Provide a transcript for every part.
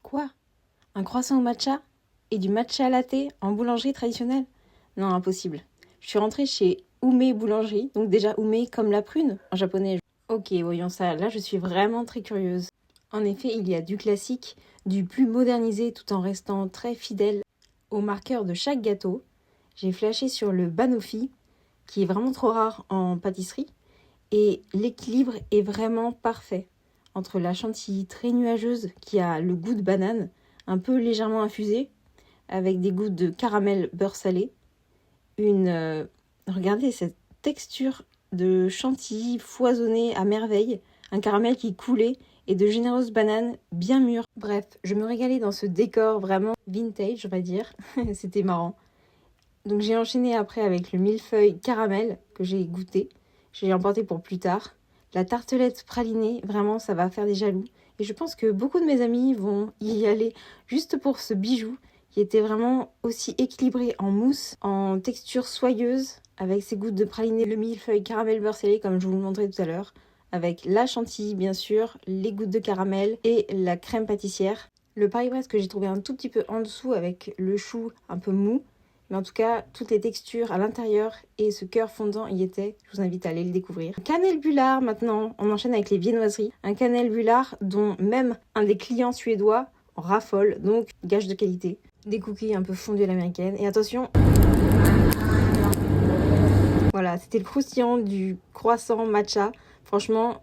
Quoi? Un croissant au matcha? Et du matcha latte en boulangerie traditionnelle? Non, impossible. Je suis rentrée chez Ume Boulangerie, donc déjà Ume comme la prune en japonais. Ok, voyons ça, là je suis vraiment très curieuse. En effet, il y a du classique, du plus modernisé tout en restant très fidèle au marqueur de chaque gâteau. J'ai flashé sur le banoffee, qui est vraiment trop rare en pâtisserie, et l'équilibre est vraiment parfait entre la chantilly très nuageuse qui a le goût de banane, un peu légèrement infusée, avec des gouttes de caramel beurre salé, regardez cette texture de chantilly foisonnée à merveille, un caramel qui coulait et de généreuses bananes bien mûres. Bref, je me régalais dans ce décor vraiment vintage, on va dire. C'était marrant. Donc j'ai enchaîné après avec le millefeuille caramel que j'ai goûté. Je l'ai emporté pour plus tard. La tartelette pralinée, vraiment, ça va faire des jaloux. Et je pense que beaucoup de mes amis vont y aller juste pour ce bijou qui était vraiment aussi équilibré en mousse, en texture soyeuse, avec ses gouttes de praliné, le millefeuille caramel beurre salé comme je vous le montrais tout à l'heure, avec la chantilly bien sûr, les gouttes de caramel et la crème pâtissière. Le Paris-Brest que j'ai trouvé un tout petit peu en dessous avec le chou un peu mou, mais en tout cas, toutes les textures à l'intérieur et ce cœur fondant y étaient. Je vous invite à aller le découvrir. Cannelle Bullard maintenant, on enchaîne avec les viennoiseries. Un Cannelle Bullard dont même un des clients suédois en raffole, donc gage de qualité. Des cookies un peu fondus à l'américaine. Et attention, voilà, c'était le croustillant du croissant matcha. Franchement,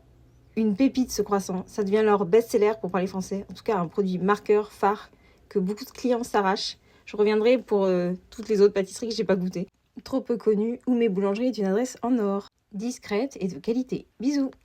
une pépite ce croissant. Ça devient leur best-seller pour parler français. En tout cas, un produit marqueur, phare, que beaucoup de clients s'arrachent. Je reviendrai pour toutes les autres pâtisseries que j'ai pas goûtées. Trop peu connues, où mes boulangeries est une adresse en or. Discrète et de qualité. Bisous!